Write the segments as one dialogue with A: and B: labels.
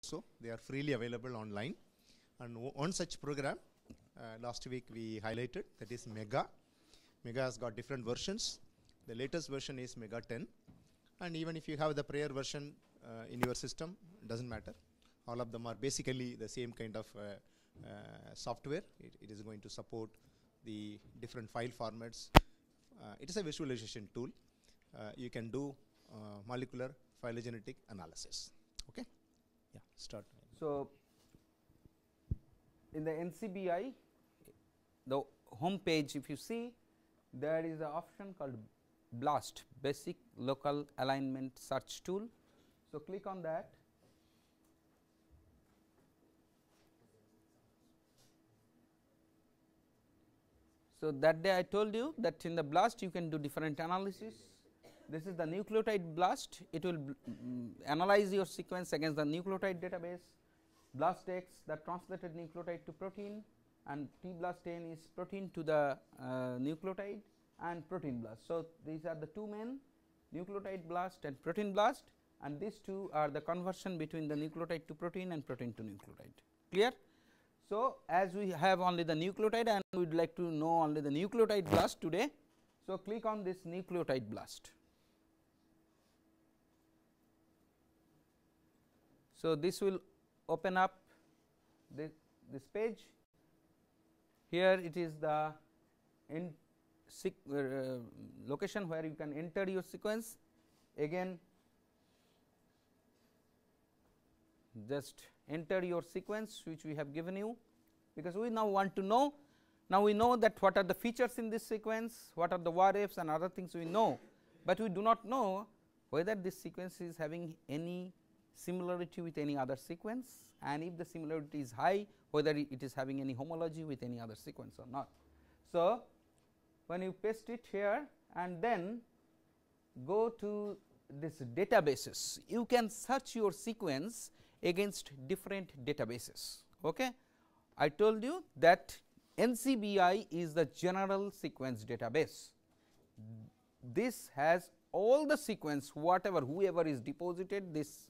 A: So they are freely available online. And one such program last week we highlighted, that is Mega. Mega has got different versions. The latest version is Mega 10. And even if you have the prior version in your system, doesn't matter. All of them are basically the same kind of software. It is going to support the different file formats. It is a visualization tool. You can do molecular phylogenetic analysis. Okay? Yeah, start.
B: So, in the NCBI, the home page, if you see, there is an option called BLAST, Basic Local Alignment Search Tool. So, click on that. So, that day I told you that in the BLAST you can do different analysis. This is the nucleotide BLAST. It will analyze your sequence against the nucleotide database. BLASTX, the translated nucleotide to protein, and T-BLAST10 is protein to the nucleotide, and protein BLAST. So, these are the two main, nucleotide BLAST and protein BLAST, and these two are the conversion between the nucleotide to protein and protein to nucleotide. Clear? So, as we have only the nucleotide and we would like to know only the nucleotide BLAST today. So, click on this nucleotide BLAST. So, this will open up this page. Here it is the location where you can enter your sequence. Again, just enter your sequence which we have given you, because we now want to know. Now, we know that what are the features in this sequence, what are the WARFs and other things we know, but we do not know whether this sequence is having any similarity with any other sequence, and if the similarity is high, whether it is having any homology with any other sequence or not. So, when you paste it here and then go to this databases, you can search your sequence against different databases. Okay? I told you that NCBI is the general sequence database. This has all the sequence, whatever, whoever is deposited, this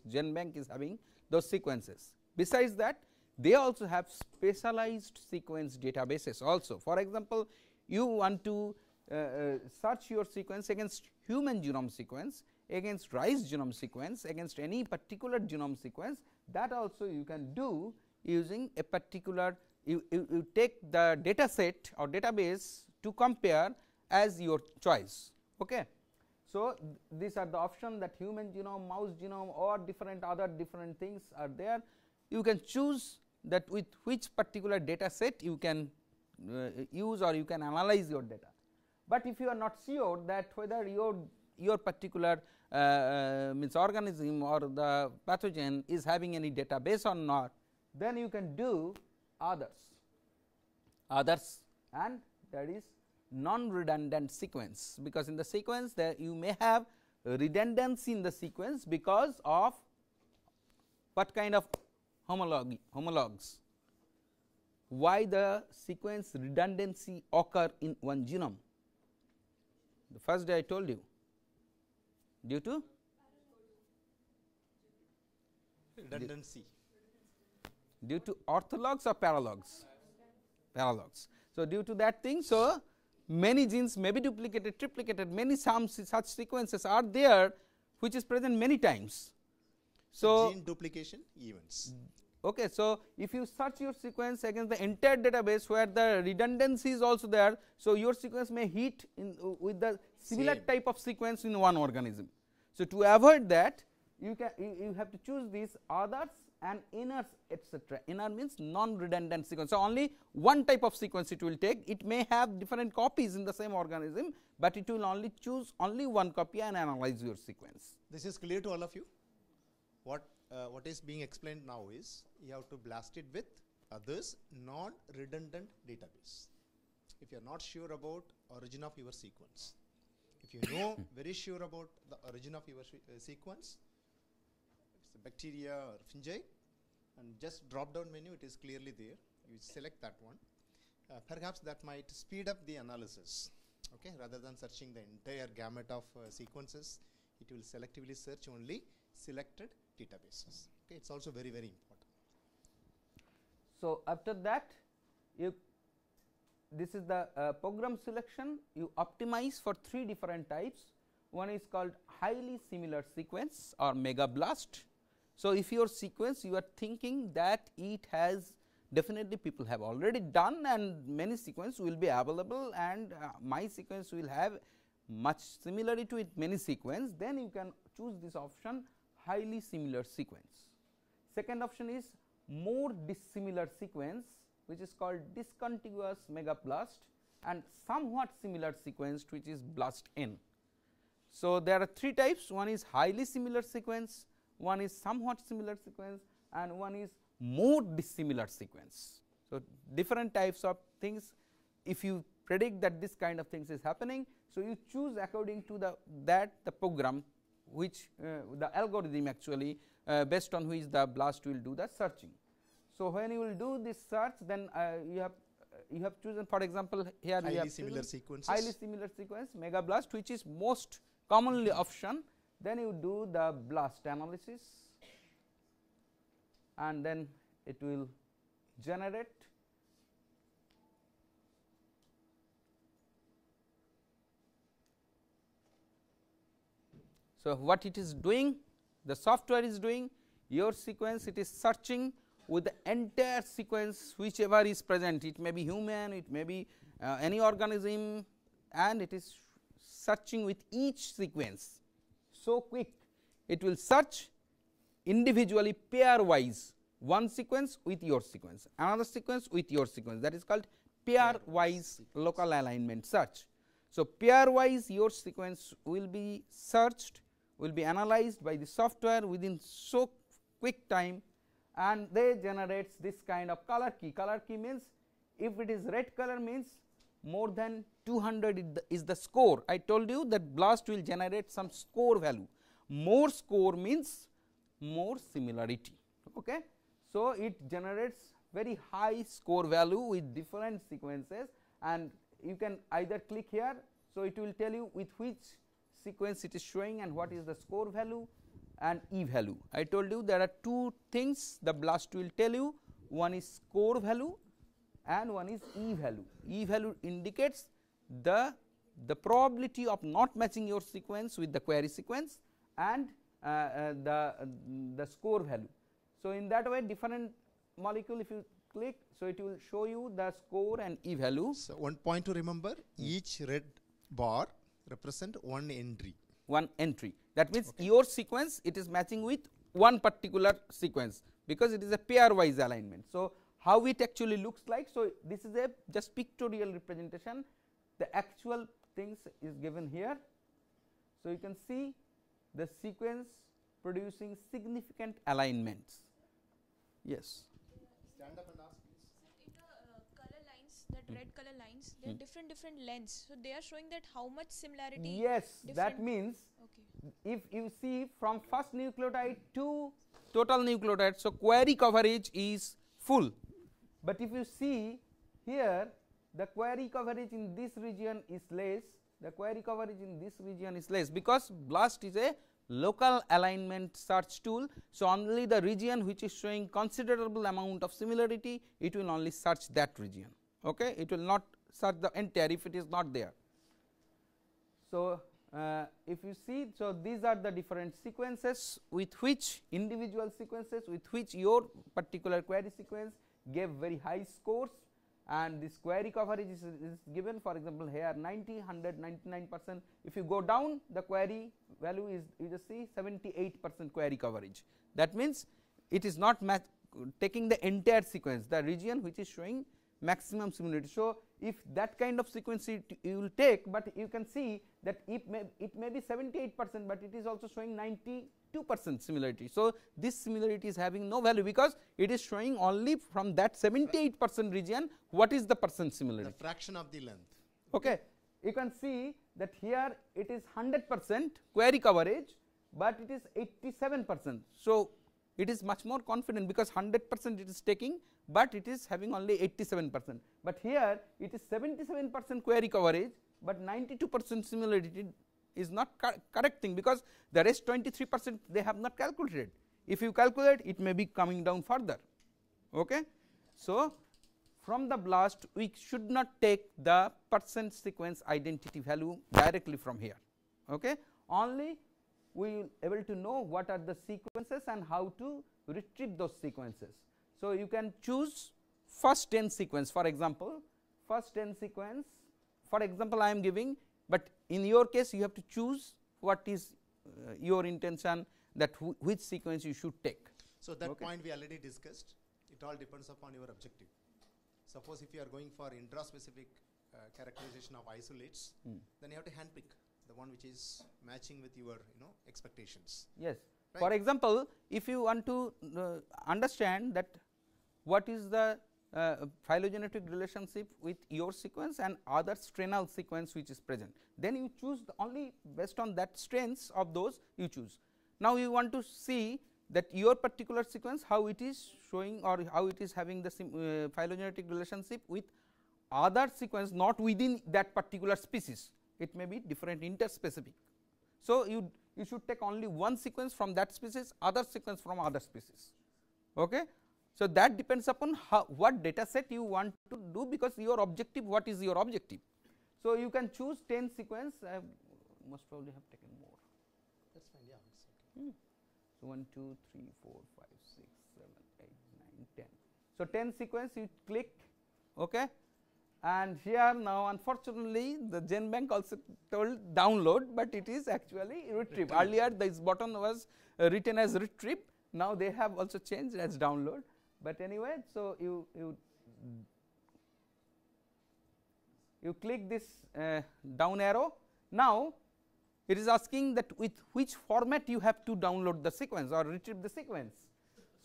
B: GenBank is having those sequences. Besides that, they also have specialized sequence databases also. For example, you want to search your sequence against human genome sequence, against rice genome sequence, against any particular genome sequence, that also you can do using a particular, you take the data set or database to compare as your choice. Okay. So, these are the options that human genome, mouse genome, or different other different things are there. You can choose that with which particular data set you can use or you can analyze your data. But if you are not sure that whether your particular means organism or the pathogen is having any database or not, then you can do others, and that is non-redundant sequence, because in the sequence there you may have redundancy in the sequence because of what kind of homologs. Why the sequence redundancy occur in one genome? The first day I told you, due to
A: redundancy,
B: due to orthologs or paralogs? Paralogs. So, due to that thing, so many genes may be duplicated, triplicated, many such sequences are there which is present many times. So,
A: gene duplication events.
B: Okay, so if you search your sequence against the entire database where the redundancy is also there, so your sequence may hit in with the similar type of sequence in one organism. So, to avoid that, you have to choose these others and inners, etc. Inner means non-redundant sequence. So, only one type of sequence it will take. It may have different copies in the same organism, but it will only choose only one copy and analyze your sequence.
A: This is clear to all of you. What is being explained now is you have to blast it with others non-redundant database. If you are not sure about origin of your sequence, if you know very sure about the origin of your sequence, it's a bacteria or fungi, and just drop down menu, it is clearly there. You select that one. Perhaps that might speed up the analysis. Okay, rather than searching the entire gamut of sequences, it will selectively search only selected databases. Okay, it's also very, very important.
B: So, after that this is the program selection. You optimize for 3 different types. One is called highly similar sequence or mega blast. So, if your sequence you are thinking that it has definitely people have already done and many sequence will be available and my sequence will have much similarity with many sequence, then you can choose this option highly similar sequence. Second option is more dissimilar sequence, which is called discontiguous mega blast, and somewhat similar sequence, which is blast N. So, there are 3 types. One is highly similar sequence, one is somewhat similar sequence, and one is more dissimilar sequence. So, different types of things. If you predict that this kind of things is happening, so you choose according to the program which the algorithm actually based on which the blast will do the searching. So, when you will do this search, then you have chosen, for example, here we have
A: similar sequences,
B: highly similar sequence mega blast, which is most commonly option. Then you do the blast analysis and then it will generate So, what it is doing, the software is doing, your sequence it is searching with the entire sequence whichever is present, it may be human, it may be any organism, and it is searching with each sequence. So quick, it will search individually pair wise, one sequence with your sequence, another sequence with your sequence, that is called pair wise local alignment search. So, pair wise your sequence will be searched, will be analyzed by the software within so quick time, and they generates this kind of color key. Color key means if it is red color means more than 200 is the score. I told you that BLAST will generate some score value. More score means more similarity. Okay. So, it generates very high score value with different sequences, and you can either click here. So, it will tell you with which sequence it is showing and what is the score value and E value. I told you there are two things the BLAST will tell you, one is score value and one is E value. E value indicates the probability of not matching your sequence with the query sequence, and the score value. So, in that way different molecule, if you click, so it will show you the score and E value.
A: So, one point to remember, each red bar represent one entry.
B: One entry, that means your sequence it is matching with one particular sequence, because it is a pair wise alignment. So, how it actually looks like? So, this is a just pictorial representation, the actual things is given here. So, you can see the sequence producing significant alignments. Yes.
A: Stand up and ask, please.
C: In the color lines, that red color lines, they are different lengths. So, they are showing that how much similarity.
B: Yes, that means if you see from first nucleotide to total nucleotide, so query coverage is full. But if you see here, the query coverage in this region is less, the query coverage in this region is less, because BLAST is a local alignment search tool. So, only the region which is showing considerable amount of similarity, it will only search that region. Okay? It will not search the entire if it is not there. So, if you see, so these are the different sequences with which individual sequences with which your particular query sequence gave very high scores, and this query coverage is given, for example, here 90, 100, 99%. If you go down, the query value is, you just see 78% query coverage. That means it is not taking the entire sequence, the region which is showing maximum similarity. So, if that kind of sequence you will take, but you can see that it may be 78%, but it is also showing 92% similarity. So, this similarity is having no value, because it is showing only from that 78% region what is the percent similarity.
A: The fraction of the length.
B: Okay. You can see that here it is 100% query coverage, but it is 87%. So, it is much more confident, because 100% it is taking, but it is having only 87%. But here it is 77% query coverage, but 92% similarity is not correct thing, because the rest 23% they have not calculated. If you calculate, it may be coming down further. Okay. So, from the BLAST we should not take the percent sequence identity value directly from here. Okay. Only we will able to know what are the sequences and how to retrieve those sequences. So, you can choose first 10 sequence, for example, first 10 sequence, for example, I am giving, but in your case you have to choose what is your intention, that which sequence you should take.
A: So, that point we already discussed, it all depends upon your objective. Suppose if you are going for intraspecific characterization of isolates, then you have to handpick the one which is matching with your expectations.
B: Yes.
A: Right.
B: For example, if you want to understand that what is the phylogenetic relationship with your sequence and other strainal sequence which is present, then you choose only based on that strains of those you choose. Now, you want to see that your particular sequence how it is showing or how it is having the phylogenetic relationship with other sequence not within that particular species, it may be different interspecific. So, you should take only one sequence from that species, other sequence from other species. Okay. So, that depends upon what data set you want to do, because your objective, what is your objective. So, you can choose 10 sequence, I most probably have taken more.
A: That is fine, yeah, it is okay.
B: So, 1, 2, 3, 4, 5, 6, 7, 8, 9, 10. So, 10 sequence you click, okay. And here now unfortunately the GenBank also told download, but it is actually retrieve. Earlier this button was written as retrieve, now they have also changed as download, but anyway. So, you click this down arrow. Now, it is asking that with which format you have to download the sequence or retrieve the sequence.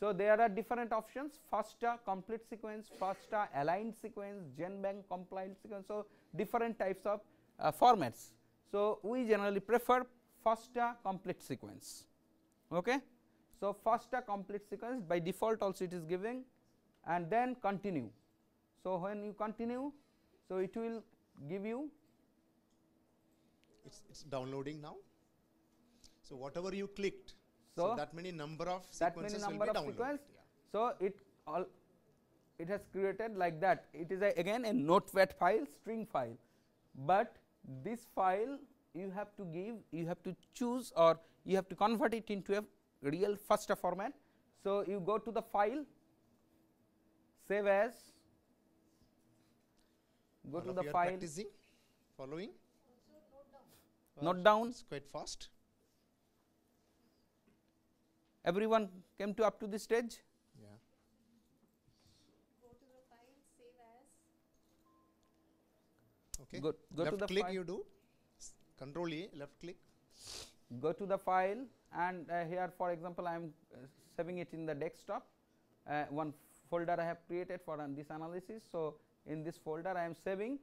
B: So, there are different options: FASTA complete sequence, FASTA aligned sequence, GenBank compiled sequence. So, different types of formats. So, we generally prefer FASTA complete sequence. Okay. So, FASTA complete sequence by default also it is giving, and then continue. So, when you continue, so it will give you.
A: It's downloading now. So, whatever you clicked, so that many number of sequences will be downloaded.
B: So, it has created like that. It is again a notepad file, string file, but this file you have to give, you have to choose, or you have to convert it into a real FASTA format. So, you go to the file, save as, go to the file,
A: practicing, following,
B: note down.
A: It's quite fast.
B: Everyone came to up to this stage.
A: Yeah.
C: Go to the file, save as.
A: Okay.
B: Go
A: left
B: to the
A: click
B: file.
A: you do, Control A, left click.
B: Go to the file, and here for example, I am saving it in the desktop. One folder I have created for this analysis. So, in this folder I am saving.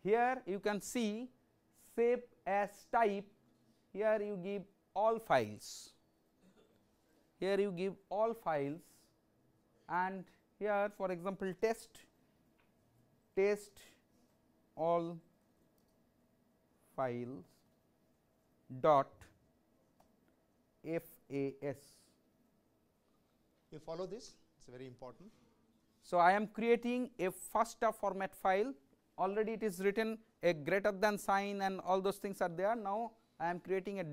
B: Here you can see save as type. Here you give all files. Here you give all files, and here for example test all files dot FAS.
A: You follow this, it is very important.
B: So, I am creating a FASTA format file, already it is written a greater than sign and all those things are there. Now, I am creating a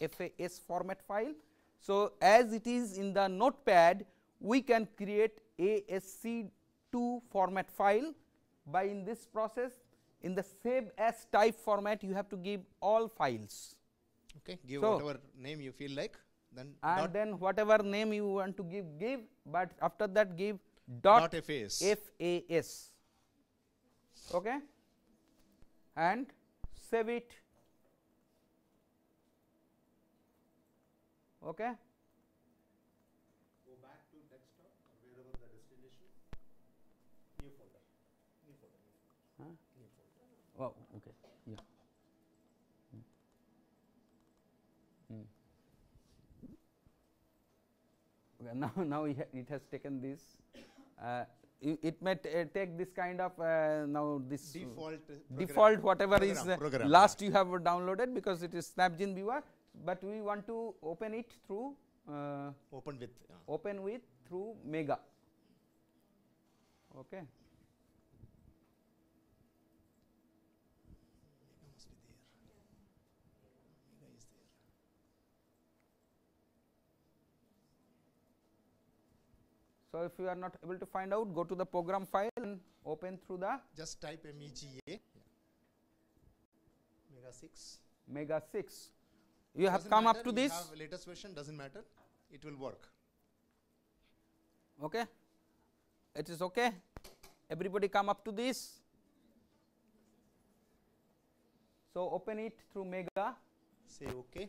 B: .fas format file. So, as it is in the notepad, we can create ASC2 format file by in this process. In the save as type format, you have to give all files.
A: Okay, give
B: so,
A: whatever name you feel like, then
B: and then whatever name you want to give, but after that give
A: .fas.
B: FAS. Okay, and save it. Okay.
A: Go back to desktop or wherever the destination. New folder. New folder.
B: Huh?
A: New folder.
B: Oh, okay. Yeah. Okay, now it has taken this. It may take this kind of now this default whatever last you have downloaded, because it is Snapgene viewer, but we want to open it through
A: Open with.
B: open with through mega. Okay.
A: Must be there. Mega is there.
B: So, if you are not able to find out, go to the program file and open through the
A: Just type MEGA. Mega 6.
B: mega 6. You have
A: Doesn't
B: come up
A: matter,
B: to
A: you
B: this.
A: have latest version, doesn't matter. It will work.
B: Okay. It is okay. Everybody come up to this. So, open it through mega.
A: Say OK.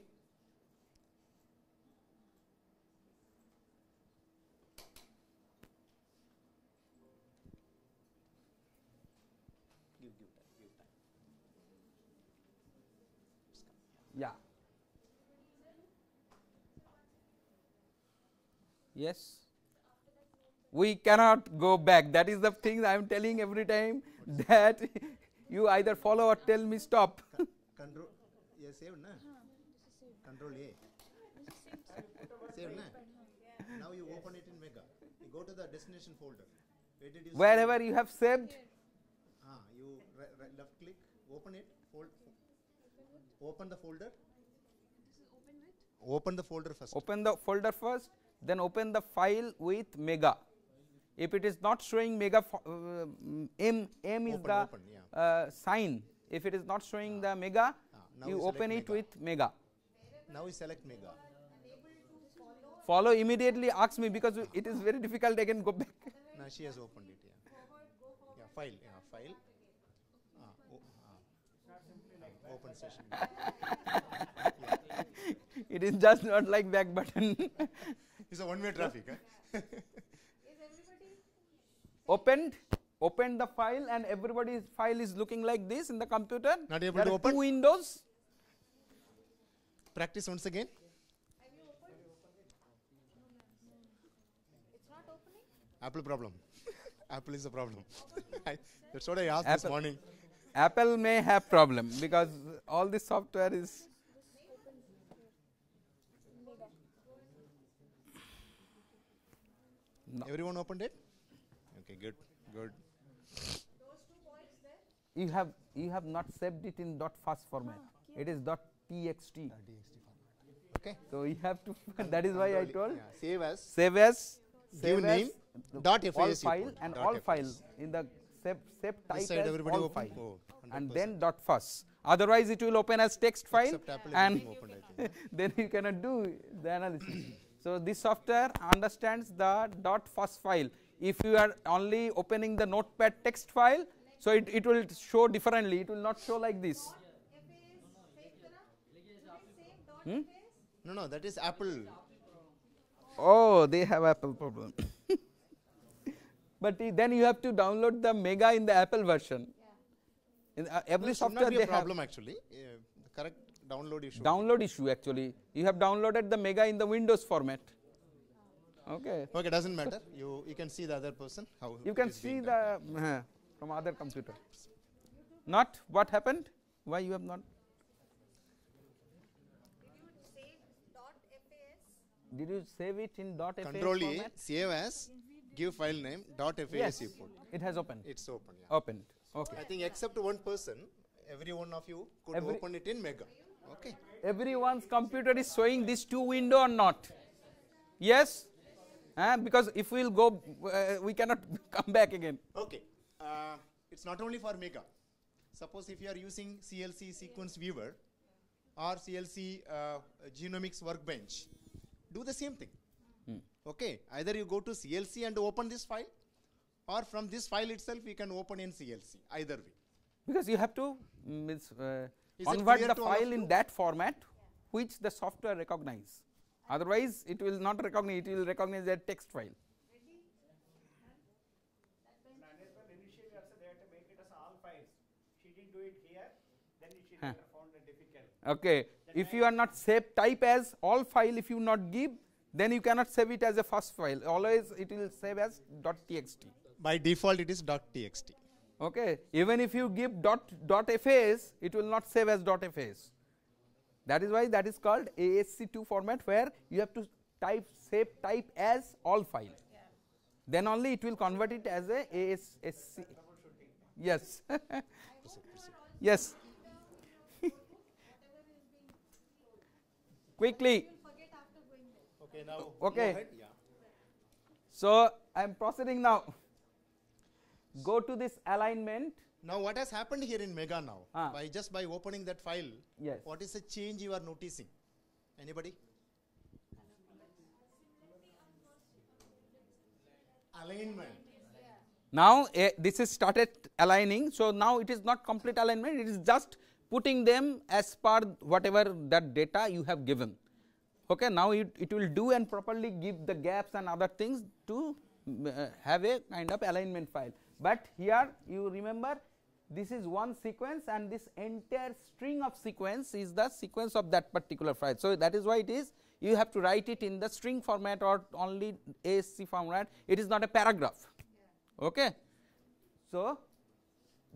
A: Give time.
B: Yeah. Yes. We cannot go back. That is the thing I am telling every time, that you either follow or tell me stop.
A: Control. Yeah, save na. Control A. Save na. Now you open it in Mega. You go to the destination folder. Where did you
B: Wherever
A: save?
B: you have saved,
A: You left click, open it, open the folder. Open the folder first.
B: open the folder first, then open the file with mega. If it is not showing mega, M is
A: Open,
B: the
A: open, yeah.
B: sign. If it is not showing the mega,
A: Now
B: you
A: select
B: open it
A: Mega.
B: with mega.
A: Now we select Mega.
B: Follow immediately, ask me, because it is very difficult again go back.
A: Now she has opened it. Yeah, file. File. Open session.
B: It is just not like back button.
A: It's a one-way traffic.
B: Opened the file, and everybody's file is looking like this in the computer.
A: Not able
B: There
A: to
B: are
A: open?
B: 2 windows.
A: Practice once again.
C: It's not opening.
A: Apple problem. Apple is a problem. That's what I asked this
B: Apple.
A: morning.
B: Apple may have problem, because all this software is. No.
A: Everyone opened it? Okay, good.
B: You have not saved it in .fas format. It is .txt.
A: Okay.
B: So you have to. That is why I told.
A: Yeah, save as.
B: Save as.
A: Give
B: save
A: name.
B: as
A: Dot
B: all
A: FAS you
B: file
A: put,
B: and
A: dot
B: all
A: FAS.
B: file in the save type
A: This side
B: as
A: everybody
B: all
A: open?
B: file,
A: Oh,
B: and
A: 100%.
B: then .fas. Otherwise, it will open as text file,
A: Except Apple
B: and
A: everything opened, I think.
B: then you cannot do the analysis. So this software understands the .fas file. If you are only opening the notepad text file, so it will show differently. It will not show like this.
A: No, that is Apple.
B: Oh, they have Apple problem. But then you have to download the mega in the Apple version. In every
A: Should
B: software
A: not be
B: they
A: a problem actually. The correct download issue.
B: have download issue actually. You have downloaded the mega in the Windows format. Okay.
A: Okay, doesn't matter. You can see the other person. How
B: You
A: it
B: can
A: is
B: see
A: being done.
B: the from other computer. Not what happened? Why you have not? Did you save it in .fas
A: Control A,
B: format?
A: save as, give file name, .fas
B: Yes,
A: you put.
B: it has opened.
A: It's open. Yeah.
B: Opened. Okay.
A: I think except one person, every one of you could
B: Every-
A: open it in Mega. Okay.
B: Everyone's computer is showing these 2 window or not? Yes? Because if we will go, we cannot come back again.
A: Okay. It's not only for Mega. Suppose if you are using CLC sequence viewer or CLC genomics workbench, do the same thing. Okay. Either you go to CLC and open this file, or from this file itself you can open in CLC. Either way.
B: Because you have to
A: Is it
B: convert
A: clear
B: the
A: to all of
B: file in
A: you?
B: that format which the software recognize. Otherwise, it will not recognize, it will recognize that text file.
D: Initially also they had to make it as all files. She didn't do it here, then she later found it difficult.
B: Okay. If you are not save type as all file, if you not give, then you cannot save it as a first file. Always it will save as .txt.
A: By default it is .txt.
B: Okay. Even if you give .fas, it will not save as .fas. That is why that is called ASC2 format, where you have to type shape type as all file. Then only it will convert it as a ASC. Yes. Yes. Quickly.
A: Okay, now
B: Okay.
A: go ahead. Yeah.
B: So I am proceeding now. Go to this alignment.
A: Now what has happened here in Mega now?
B: Ah.
A: By opening that file,
B: Yes.
A: what is the change you are noticing? Anybody? Alignment.
B: Now this is started aligning. So now it is not complete alignment. It is just putting them as per whatever that data you have given. Okay. Now it will do and properly give the gaps and other things to have a kind of alignment file. But here you remember, this is one sequence and this entire string of sequence is the sequence of that particular file. So that is why it is, you have to write it in the string format or only ASC format. It is not a paragraph. Okay. So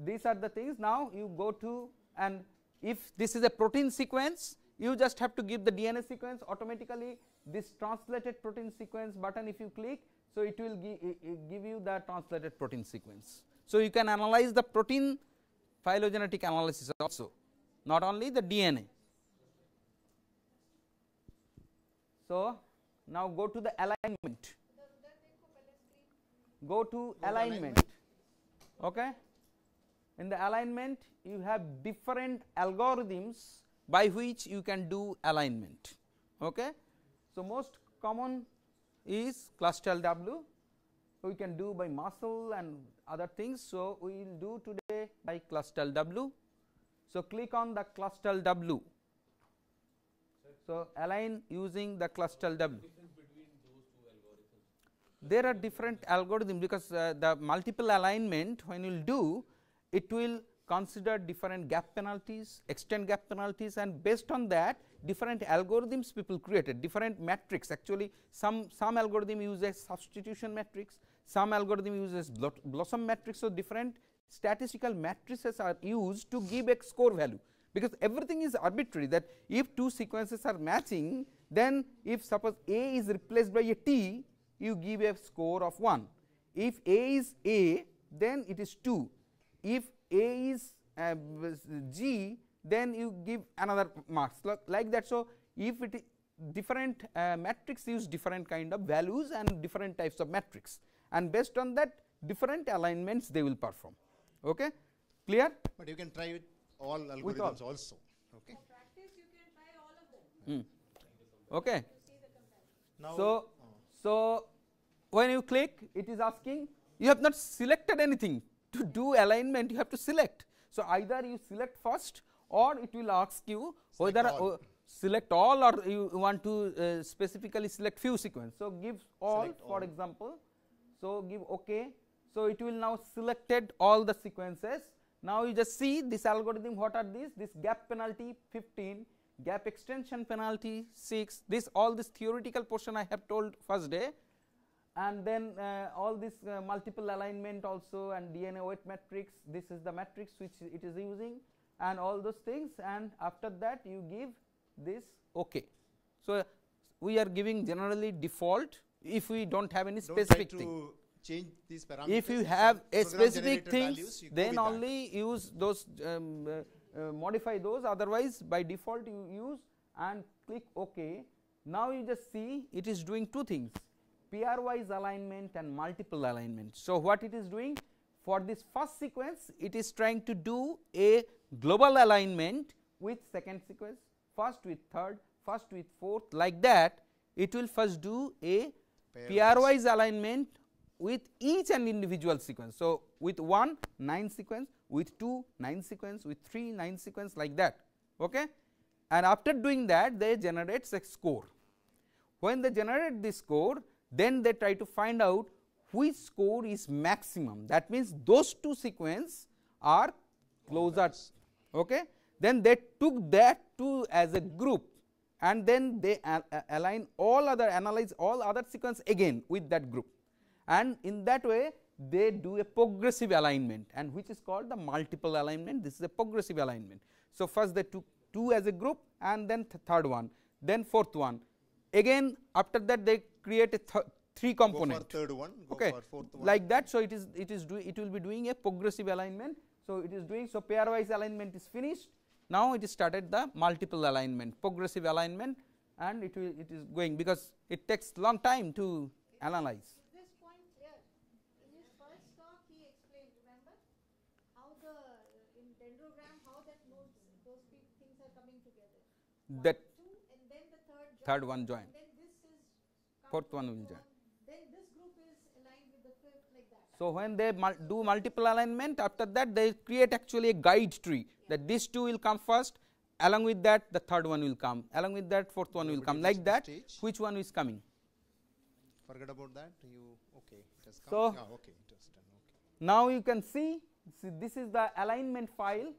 B: these are the things. Now you go to, and if this is a protein sequence, you just have to give the DNA sequence automatically. This translated protein sequence button, if you click, so it will give you the translated protein sequence. So you can analyze the protein phylogenetic analysis also, not only the DNA. So now go to the alignment. Go to alignment. Okay. In the alignment, you have different algorithms by which you can do alignment. Okay. So most common is cluster W. We can do by muscle and other things. So we will do today by cluster W. So click on the cluster W. So align using the cluster W. There are different algorithms, because the multiple alignment, when you will do, it will consider different gap penalties, extend gap penalties, and based on that different algorithms people created, different metrics. Actually some algorithm uses substitution matrix, some algorithm uses blossom matrix. So different statistical matrices are used to give a score value, because everything is arbitrary, that if two sequences are matching, then if suppose A is replaced by a T, you give a score of 1. If A is A, then it is 2. If A is G, then you give another marks like that. So if it is different matrix use different kind of values and different types of matrix, and based on that different alignments they will perform. Okay, clear?
A: But you can try with all algorithms also. Okay.
C: For practice, you can try all of them.
B: Okay.
A: Now
B: So when you click, it is asking, you have not selected anything. To do alignment, you have to select. So either you select first, or it will ask you whether select all, or you want to specifically select few sequence. So give all,
A: Select
B: for
A: all.
B: example. So give OK. So it will now selected all the sequences. Now you just see this algorithm. What are these? This gap penalty 15, gap extension penalty 6. This all this theoretical portion I have told first day, and then all this multiple alignment also, and DNA weight matrix. This is the matrix which it is using, and all those things. And after that you give this OK. So we are giving generally default. If we don't have any specific thing,
A: change these parameters.
B: if you have a
A: program
B: specific
A: generated
B: things,
A: values, you go
B: then
A: with that.
B: only use those, modify those. Otherwise by default you use and click OK. Now you just see it is doing two things, pairwise alignment and multiple alignment. So what it is doing for this first sequence, it is trying to do a global alignment with second sequence, first with third, first with fourth, like that. It will first do a pairwise alignment with each and individual sequence. So with 1 9 sequence, with 2 9 sequence, with 3 9 sequence, like that. Okay? And after doing that, they generate a score. When they generate this score, then they try to find out which score is maximum. That means those two sequences are closer. Okay? Then they took that two as a group, and then they analyze all other sequence again with that group, and in that way they do a progressive alignment, and which is called the multiple alignment. This is a progressive alignment. So first they took 2 as a group, and then third one, then fourth one, again after that they create a three
A: Go
B: component.
A: for third one, go
B: Okay,
A: for fourth one.
B: like that. So, it will be doing a progressive alignment. So, it is doing, so pairwise alignment is finished. Now, it is started the multiple alignment, progressive alignment, and it is going, because it takes long time to analyze.
E: This point here, in his first talk he explained, remember, how in dendrogram, how that those things are coming together.
B: That
E: 2 and then the
B: third one join.
E: And then this is
B: Fourth one will join.
E: Then this group is aligned with the fifth, like that.
B: So, when they do multiple alignment, after that they create actually a guide tree, that these two will come first, along with that the third one will come, along with that fourth one will come, like that. Which one is coming?
A: Forget about that. Okay, it has come.
B: So,
A: Yeah, okay, it has done. Okay.
B: now you can see this is the alignment file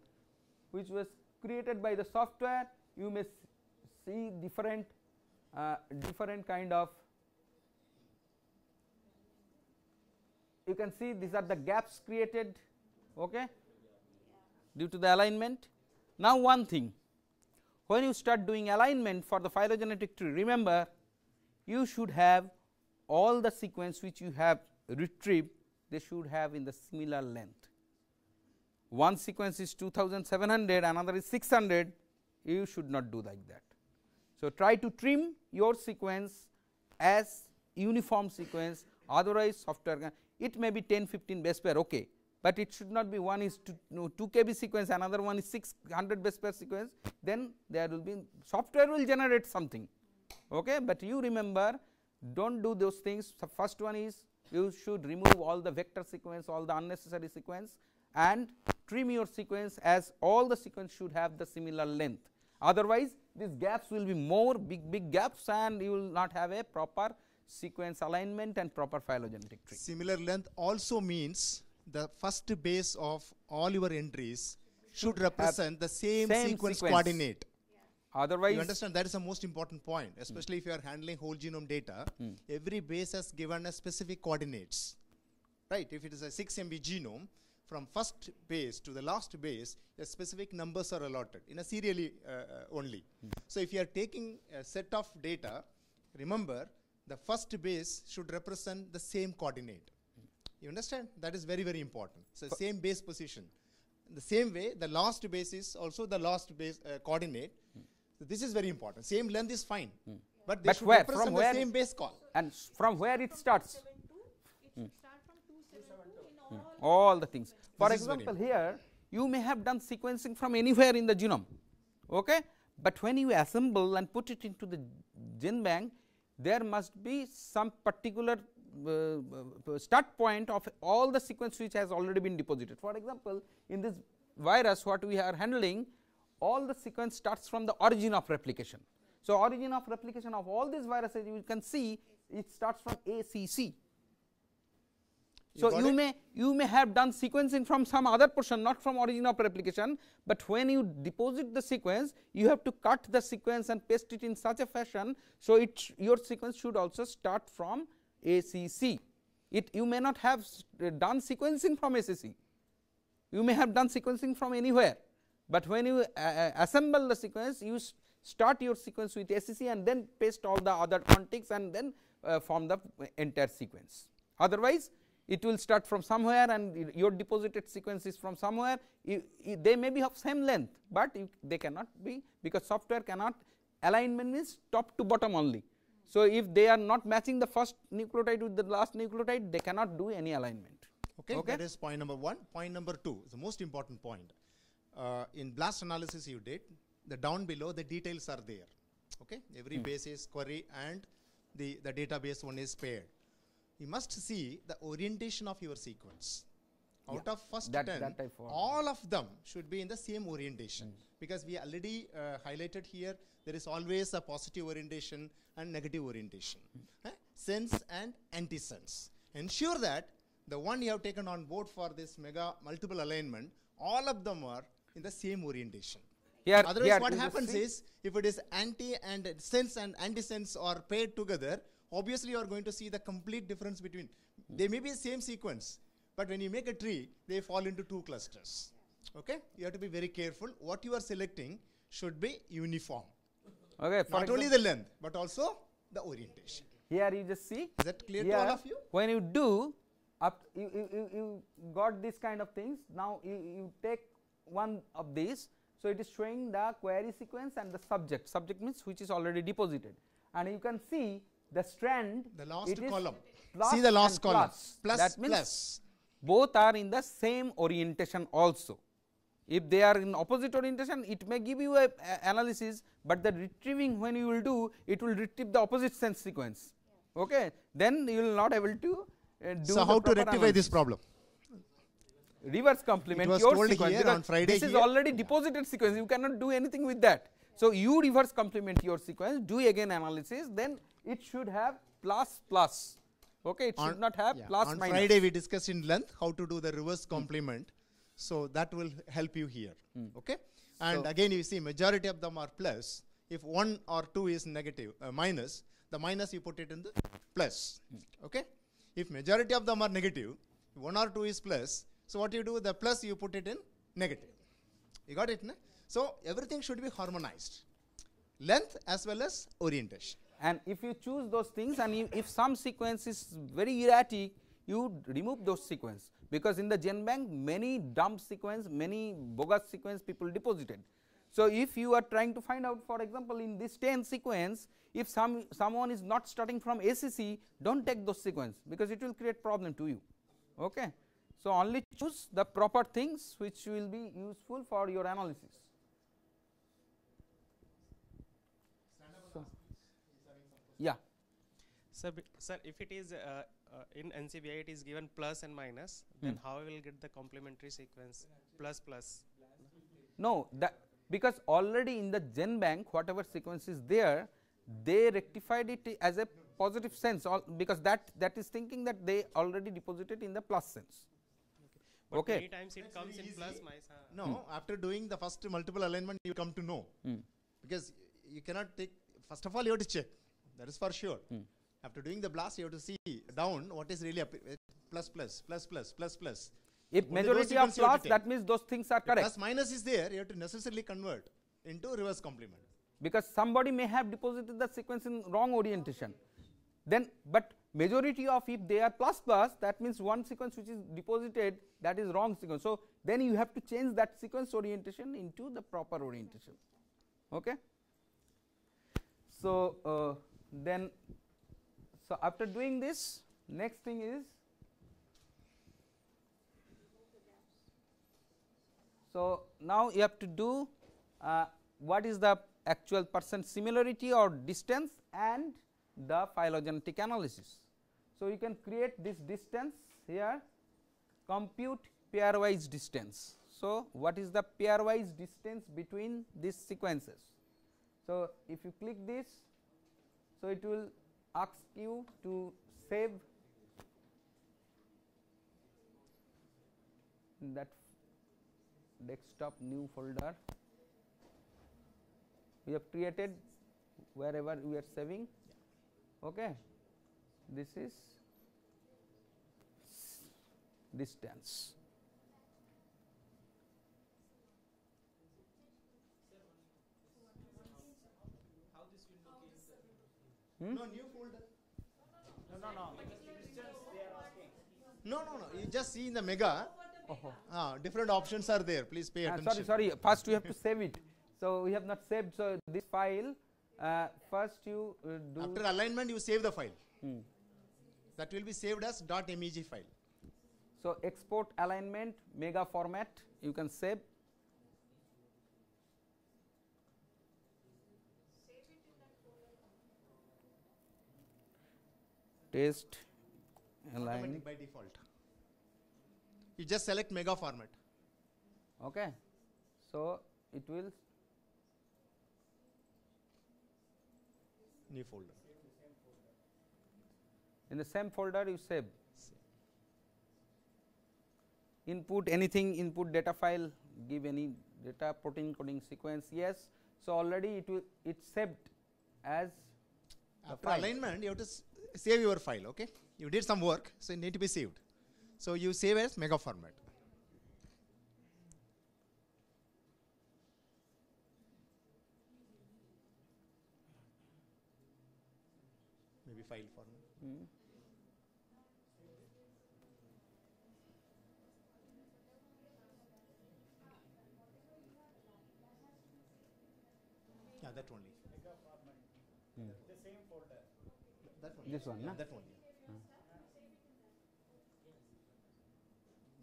B: which was created by the software. You may see different kind of, you can see these are the gaps created, okay, due to the alignment. Now, one thing, when you start doing alignment for the phylogenetic tree, remember you should have all the sequence which you have retrieved, they should have in the similar length. One sequence is 2700, another is 600, you should not do like that. So, try to trim your sequence as uniform sequence, otherwise software can, it may be 10-15 base pair, okay, but it should not be one is 2 kb sequence, another one is 600 base pair sequence, then there will be, software will generate something, okay, but you remember, do not do those things. So, first one is you should remove all the vector sequence, all the unnecessary sequence, and trim your sequence as all the sequence should have the similar length. Otherwise, these gaps will be more big gaps, and you will not have a proper sequence alignment and proper phylogenetic tree.
A: Similar length also means the first base of all your entries should represent the same sequence coordinate.
B: Otherwise,
A: you understand, that is the most important point, especially if you are handling whole genome data. Every base has given a specific coordinates, right? If it is a 6 MB genome, from first base to the last base, the specific numbers are allotted in a serially only. So, if you are taking a set of data, remember the first base should represent the same coordinate. You understand? That is very, very important. So, same base position. The same way, the last base is also the last base coordinate. So, this is very important. Same length is fine, but they should represent the same base call.
B: And from where it starts?
E: It should start from 272 in
B: all the things. For
A: This is very
B: example, here you may have done sequencing from anywhere in the genome, okay, but when you assemble and put it into the gene bank, there must be some particular start point of all the sequence which has already been deposited. For example, in this virus what we are handling, all the sequence starts from the origin of replication. So, origin of replication of all these viruses, you can see it starts from ACC. So, you may have done sequencing from some other portion, not from origin of replication, but when you deposit the sequence, you have to cut the sequence and paste it in such a fashion. So, your sequence should also start from ACC. You may not have done sequencing from ACC, you may have done sequencing from anywhere, but when you assemble the sequence, you start your sequence with ACC and then paste all the other contigs and then form the entire sequence. Otherwise, it will start from somewhere and your deposited sequence is from somewhere. They may be of same length, but they cannot be, because software cannot, alignment is top to bottom only. So, if they are not matching the first nucleotide with the last nucleotide, they cannot do any alignment.
A: Okay, that is point number 1. Point number 2 is the most important point. In blast analysis you did, the down below the details are there. Okay, every base is query and the database one is paired. You must see the orientation of your sequence. Out of first 10, all of them should be in the same orientation, because we already highlighted here, there is always a positive orientation and negative orientation, sense and antisense. Ensure that the one you have taken on board for this mega multiple alignment, all of them are in the same orientation. Otherwise, what happens is, if it is anti and sense and antisense are paired together, obviously you are going to see the complete difference between, they may be the same sequence, but when you make a tree, they fall into 2 clusters. Okay, you have to be very careful. What you are selecting should be uniform.
B: Okay,
A: not only the length, but also the orientation.
B: Here you just see.
A: Is that clear
B: Here,
A: to all of you?
B: when you do up, you got this kind of things. Now you take one of these. So it is showing the query sequence and the subject. Subject means which is already deposited, and you can see the strand.
A: The last
B: it is
A: column.
B: plus
A: See the last
B: and
A: column.
B: plus. That means
A: plus.
B: both are in the same orientation also. If they are in opposite orientation, it may give you a analysis, but the retrieving when you will do, it will retrieve the opposite sense sequence. Okay, then you will not able to do.
A: So how to rectify this problem?
B: Reverse complement
A: was
B: your
A: told
B: sequence,
A: here
B: because
A: on Friday
B: this is
A: here.
B: already deposited sequence, you cannot do anything with that. So you reverse complement your sequence, do again analysis, then it should have plus plus. Okay, it should not have plus
A: on
B: minus.
A: Friday we discussed in length how to do the reverse complement. So that will help you here. Okay, and
B: So
A: again you see majority of them are plus. If 1 or 2 is negative minus, the minus you put it in the plus. Okay, if majority of them are negative, 1 or 2 is plus. So what you do, the plus you put it in negative. You got it? No? So everything should be harmonized, length as well as orientation.
B: And if you choose those things, and if some sequence is very erratic, you remove those sequence, because in the GenBank many dump sequence, many bogus sequence people deposited. So if you are trying to find out, for example, in this 10 sequence, if someone is not starting from ACC, don't take those sequence, because it will create problem to you. Okay. So only choose the proper things which will be useful for your analysis. So, yeah.
F: Sir, if it is in NCBI it is given plus and minus, then how we will get the complementary sequence plus plus?
B: No, that because already in the GenBank whatever sequence is there, they rectified it as a positive sense, because that is thinking that they already deposited in the plus sense.
F: But
B: Okay.
F: many times it comes in plus minus.
A: No, after doing the first multiple alignment, you come to know. Because you cannot take, first of all, you have to check. That is for sure. After doing the blast, you have to see down what is really up, plus, plus, plus, plus, plus, plus.
B: If
A: Only
B: majority
A: those
B: of
A: sequence you have
B: plus,
A: to
B: that means those things are correct.
A: Plus minus is there, you have to necessarily convert into reverse complement.
B: Because somebody may have deposited the sequence in wrong orientation. Then, but majority of, if they are plus plus, that means one sequence which is deposited, that is wrong sequence. So then you have to change that sequence orientation into the proper orientation. Okay. So then, so after doing this, next thing is, so now you have to do what is the actual percent similarity or distance and the phylogenetic analysis. So you can create this distance here, compute pairwise distance. So what is the pairwise distance between these sequences? So if you click this, so it will ask you to save in that desktop new folder. We have created wherever we are saving. Okay, this is distance.
A: No, new folder.
D: No. Distance they are asking.
A: No. You just see in the mega, different options are there. Please pay attention.
B: Sorry. First we have to save it. So we have not saved. So this file, first you do.
A: After alignment, you save the file. That will be saved as .meg file.
B: So export alignment mega format. You can save. Test align.
A: Automatic by default. You just select mega format.
B: Okay. So it will
A: New folder.
B: in the same folder you save. Input anything, input data file, give any data protein coding sequence, yes. So already it will, it's saved as
A: After alignment, you have to save your file. Okay, you did some work, so it need to be saved. So you save as mega format. that only.
D: The same folder.
A: That one.
B: This one,
A: Yeah,
B: na?
A: that one.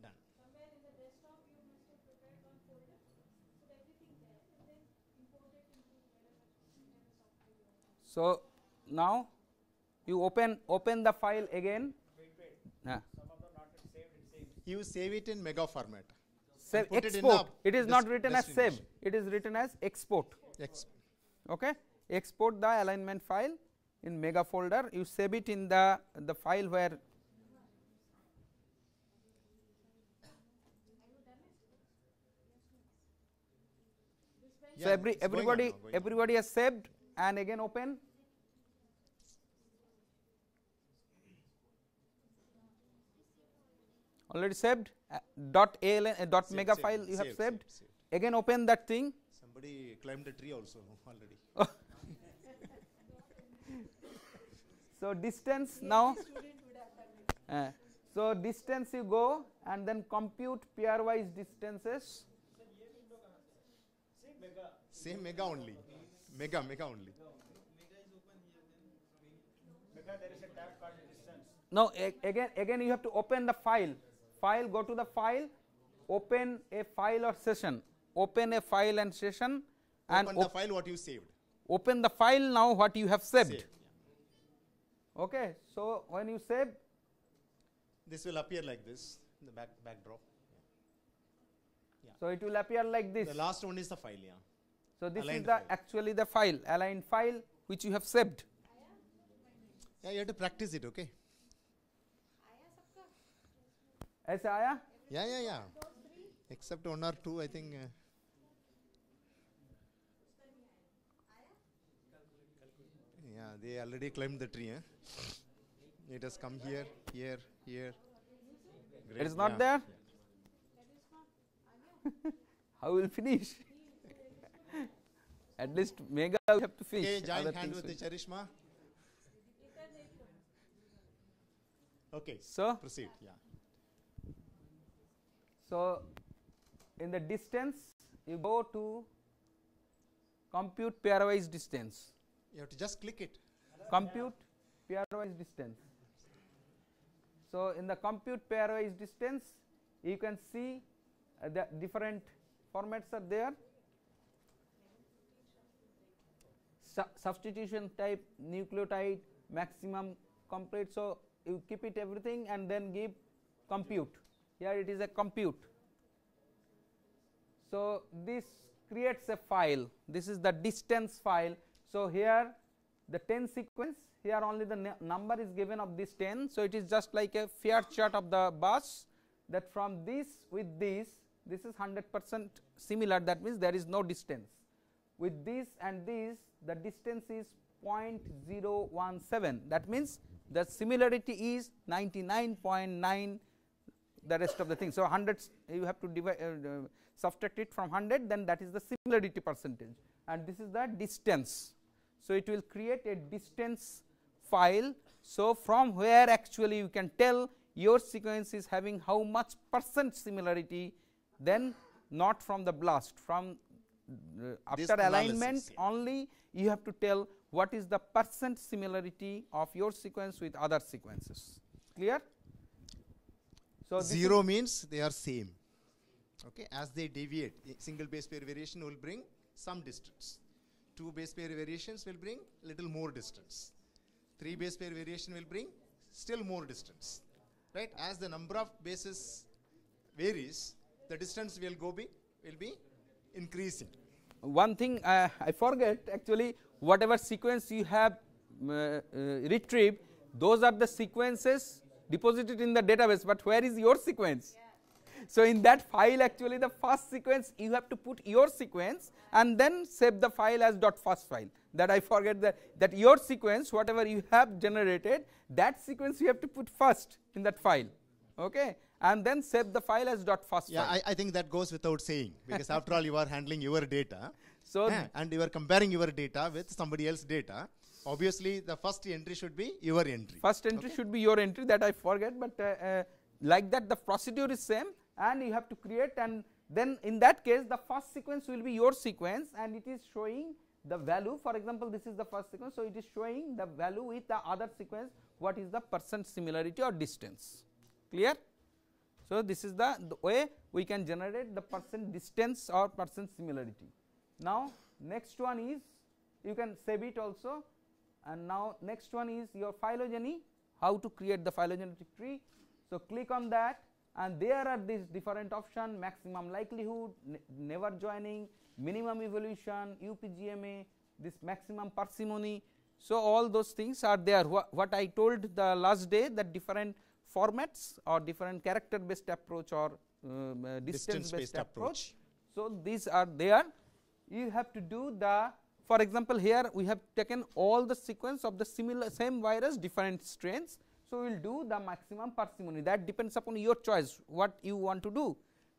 A: Done.
E: Somewhere in the desktop you must have prepared one folder, put everything there and then import it into whatever software you have.
B: So, now you open the file again.
D: Wait.
B: Ah.
D: Some of them not saved, it saves.
A: You save it in mega format.
B: Save
A: put it in
B: export.
A: the
B: It is not written as save.
A: destination.
B: It is written as export. Okay. Export the alignment file in mega folder. You save it in the file where. So
A: Yeah, it's going on now, going on.
B: everybody has saved and again open. Already saved. Dot
A: Save,
B: mega
A: save,
B: file you have
A: save,
B: saved.
A: save.
B: Again open that thing.
A: Somebody climbed a tree also already.
B: So distance now. So distance you go and then compute pairwise distances.
A: Same mega only. Mega only.
D: Mega, there is a tab called distance.
B: No, again you have to open the file. Go to the file, open a file or session. Open a file and session and
A: Open the file what you saved.
B: open the file now what you have saved.
A: Save.
B: Okay, so when you save,
A: This will appear like this in the backdrop.
B: so it will appear like this.
A: The last one is the file, yeah.
B: So this
A: aligned
B: is the
A: file.
B: actually the file, aligned file which you have saved.
A: Yeah, you have to practice it, okay?
B: ऐसे आया?
A: Yeah. Except one or two, I think. Yeah, they already climbed the tree. It has come here. Great,
B: It is not
A: yeah.
B: there? How will finish? At least mega we have to finish.
A: Okay, join
B: Other
A: hand
B: things
A: with the Charishma. Okay,
B: So,
A: proceed. Yeah.
B: so in the distance you go to compute pairwise distance.
A: You have to just click it.
B: Compute pairwise distance. So in the compute pairwise distance you can see the different formats are there. Substitution type, nucleotide, maximum, complete. So you keep it everything and then give compute. Here it is a compute. So this creates a file. This is the distance file. So here the 10 sequence, here only the number is given of this 10. So it is just like a fair chart of the bus, that from this with this is 100% similar. That means there is no distance. With this and this, the distance is 0.017. That means the similarity is 99.9, the rest of the thing. So 100, you have to divide, subtract it from 100, then that is the similarity percentage, and this is the distance. So it will create a distance file. So from where actually you can tell your sequence is having how much percent similarity, then not from the BLAST, from after alignment
A: analysis, yeah.
B: only you have to tell what is the percent similarity of your sequence with other sequences. Clear? So this
A: 0 means they are same. Okay, as they deviate, a single base pair variation will bring some distance. 2 base pair variations will bring little more distance. 3 base pair variation will bring still more distance. Right? As the number of bases varies, the distance will be increasing.
B: one thing I forget, actually whatever sequence you have retrieved, those are the sequences deposited in the database, but where is your sequence? So in that file, actually the first sequence you have to put your sequence and then save the file as .first file. That I forget, that your sequence whatever you have generated, that sequence you have to put first in that file, okay, and then save the file as .first
A: Yeah,
B: file.
A: I think that goes without saying, because after all you are handling your data.
B: So
A: And you are comparing your data with somebody else's data. Obviously the first entry should be your entry.
B: first entry should be your entry, that I forget, but like that the procedure is same, and you have to create, and then in that case the first sequence will be your sequence, and it is showing the value. For example, this is the first sequence, so it is showing the value with the other sequence, what is the percent similarity or distance. Clear? So, this is the way we can generate the percent distance or percent similarity. Now, next one is, you can save it also, and now next one is your phylogeny, how to create the phylogenetic tree. So, click on that, and there are these different options: maximum likelihood, never joining, minimum evolution, UPGMA, this maximum parsimony. So, all those things are there. What I told the last day, that different formats or different character based approach or distance based approach. So, these are there. You have to do the, for example, here we have taken all the sequence of the same virus, different strains. So, we will do the maximum parsimony, that depends upon your choice what you want to do.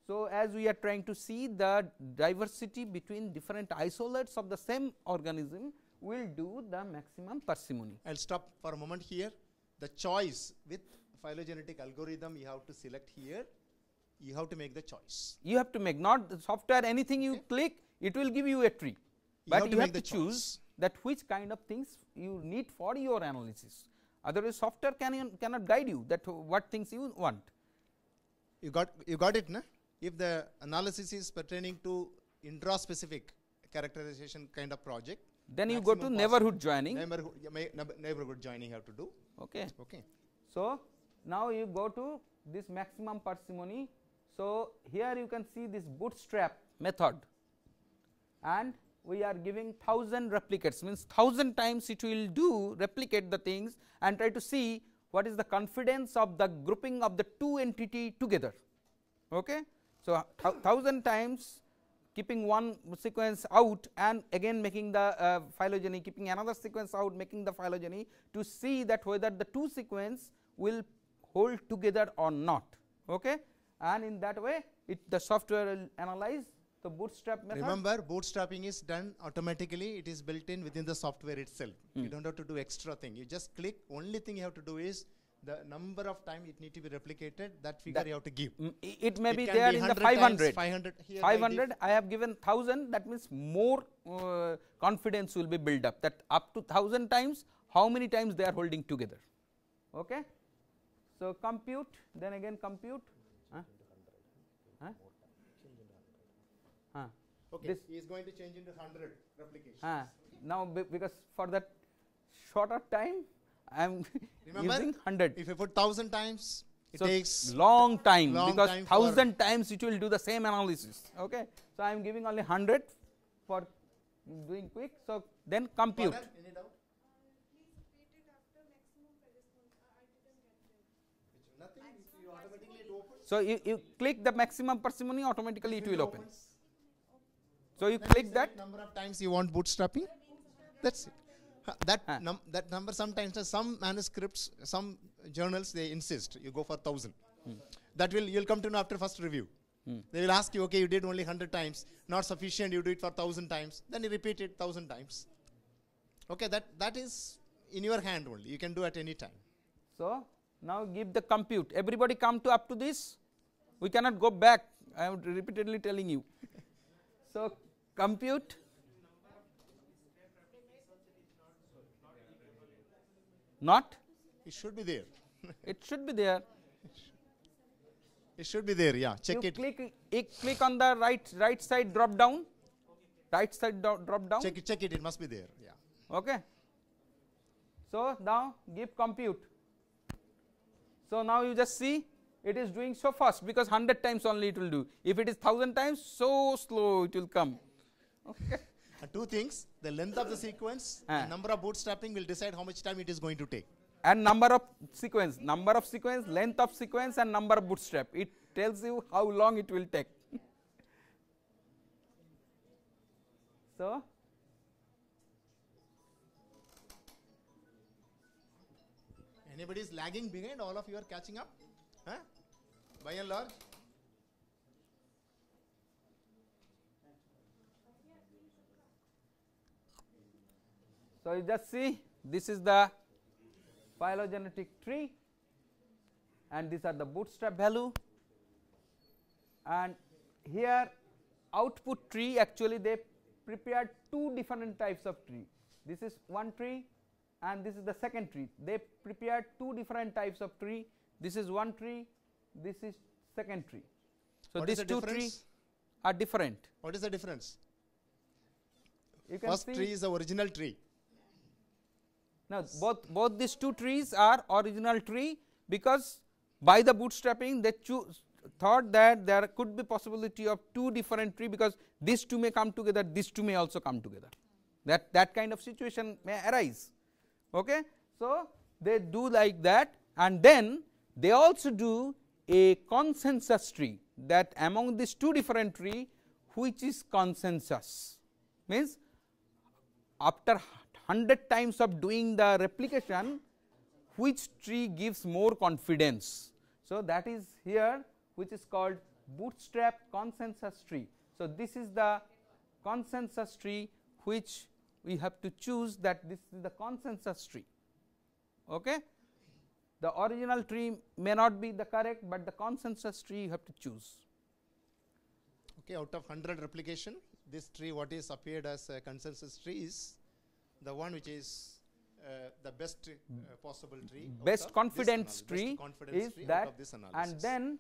B: So, as we are trying to see the diversity between different isolates of the same organism, we will do the maximum parsimony.
A: I will stop for a moment here. The choice with phylogenetic algorithm you have to select here, you have to make the choice.
B: You have to make, not the software, anything you click, it will give you a tree, but you have to choose that which kind of things you need for your analysis. Otherwise, software cannot guide you that what things you want.
A: You got it, na? If the analysis is pertaining to intra-specific characterization kind of project,
B: then you go to neighborhood joining.
A: Neighborhood joining you have to do.
B: Okay.
A: Okay.
B: So, now you go to this maximum parsimony. So, here you can see this bootstrap method, and we are giving 1000 replicates, means 1000 times it will do replicate the things and try to see what is the confidence of the grouping of the two entity together. Okay. So, 1000 times keeping one sequence out and again making the phylogeny, keeping another sequence out, making the phylogeny, to see that whether the two sequence will hold together or not. Okay. And in that way the software will analyze the bootstrap method.
A: Remember, bootstrapping is done automatically, it is built in within the software itself. You do not have to do extra thing, you just click. Only thing you have to do is the number of time it need to be replicated, that figure you have to give.
B: It may be there in the 500. 500 I have given 1000, that means more confidence will be built up, that up to 1000 times how many times they are holding together. Okay. So, compute, then again compute.
A: Okay, he is going to change into 100 replications.
B: Now, because for that shorter time I am using 100.
A: If you put 1000 times, it takes
B: long time, because
A: time
B: 1000 times it will do the same analysis. Okay. So, I am giving only 100 for doing quick. So, then compute.
A: Any doubt?
E: Please repeat it after maximum correspondence. I didn't get that.
A: Nothing, you automatically it opens.
B: So, you click the maximum parsimony, automatically it will open. So, you
A: Then
B: click
A: you
B: that.
A: select number of times you want bootstrapping, that is it. That number sometimes, some manuscripts, some journals, they insist you go for 1000. That will, you will come to know after first review. They will ask you, okay, you did only 100 times, not sufficient, you do it for 1000 times, then you repeat it 1000 times. Okay, that is in your hand only, you can do at any time.
B: So, now give the compute. Everybody come to up to this, we cannot go back, I am repeatedly telling you. So, compute. Not?
A: It should be there.
B: It should be there.
A: It should be there, yeah, check
B: You
A: it.
B: click on the right side drop down, right side drop down.
A: Check it, it must be there, yeah.
B: Okay. So, now give compute. So, now you just see it is doing so fast, because 100 times only it will do. If it is 1000 times, so slow it will come. Okay.
A: Two things, the length of the sequence and number of bootstrapping will decide how much time it is going to take.
B: And number of sequence, length of sequence and number of bootstrap. It tells you how long it will take. So,
A: Anybody is lagging behind, all of you are catching up, huh? By and large.
B: so you just see this is the phylogenetic tree, and these are the bootstrap value, and here output tree, actually they prepared two different types of tree. This is one tree and this is the second tree. They prepared two different types of tree. This is one tree, this is second tree. So,
A: What is
B: these
A: the
B: two
A: difference?
B: trees are different.
A: What is the difference?
B: You can
A: First
B: see
A: tree is the original tree.
B: now both these two trees are original tree, because by the bootstrapping they thought that there could be possibility of two different tree, because these two may come together, these two may also come together, that kind of situation may arise. Okay. So, they do like that, and then they also do a consensus tree, that among these two different tree which is consensus, means after 100 times of doing the replication which tree gives more confidence. So, that is here which is called bootstrap consensus tree. So, this is the consensus tree which we have to choose, that this is the consensus tree. Okay. The original tree may not be the correct, but the consensus tree you have to choose.
A: Okay, out of 100 replication, this tree what is appeared as a consensus tree is the one which is the best possible tree.
B: Best confidence tree is that, and then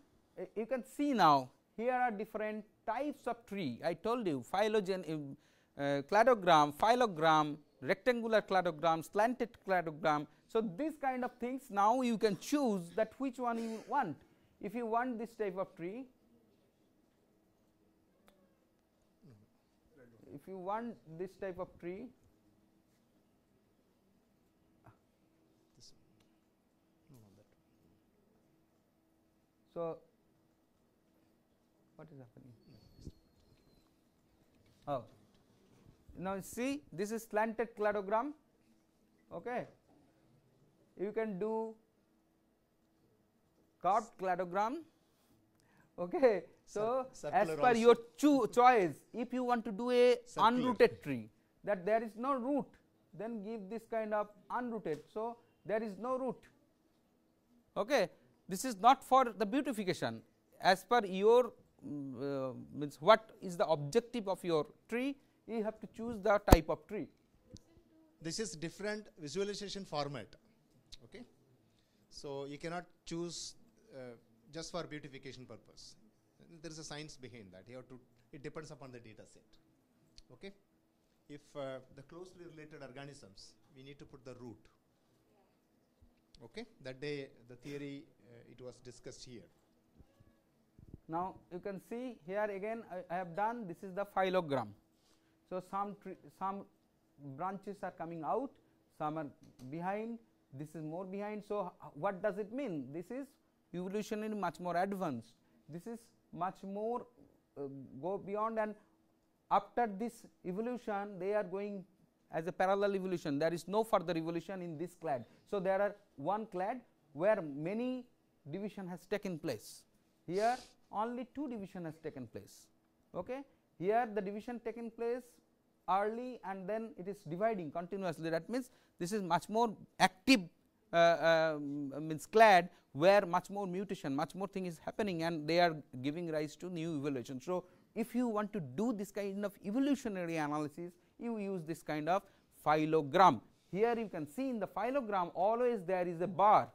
B: you can see now here are different types of tree. I told you phylogen, cladogram, phylogram, rectangular cladogram, slanted cladogram. So, these kind of things now you can choose that which one you want. If you want this type of tree, if you want this type of tree, so what is happening? Oh, now see, this is slanted cladogram. Okay. You can do carved cladogram. Okay. So, as per your choice, if you want to do a unrooted tree, that there is no root, then give this kind of unrooted. So, there is no root. Okay. This is not for the beautification, as per your means what is the objective of your tree, you have to choose the type of tree.
A: This is different visualization format. Okay. So, you cannot choose just for beautification purpose. There is a science behind that. You have to, it depends upon the data set. Okay. If the closely related organisms, we need to put the root. Okay. That day the theory it was discussed here.
B: Now, you can see here again I have done, this is the phylogram. So, some branches are coming out, some are behind, this is more behind. So, what does it mean? This is evolutionary much more advanced, this is much more go beyond, and after this evolution they are going as a parallel evolution, there is no further evolution in this clade. So, there are one clade where many division has taken place, here only two division has taken place. Okay. Here the division taken place early and then it is dividing continuously, that means this is much more active means clade where much more mutation, much more thing is happening, and they are giving rise to new evolution. So, if you want to do this kind of evolutionary analysis, you use this kind of phylogram. Here you can see in the phylogram always there is a bar.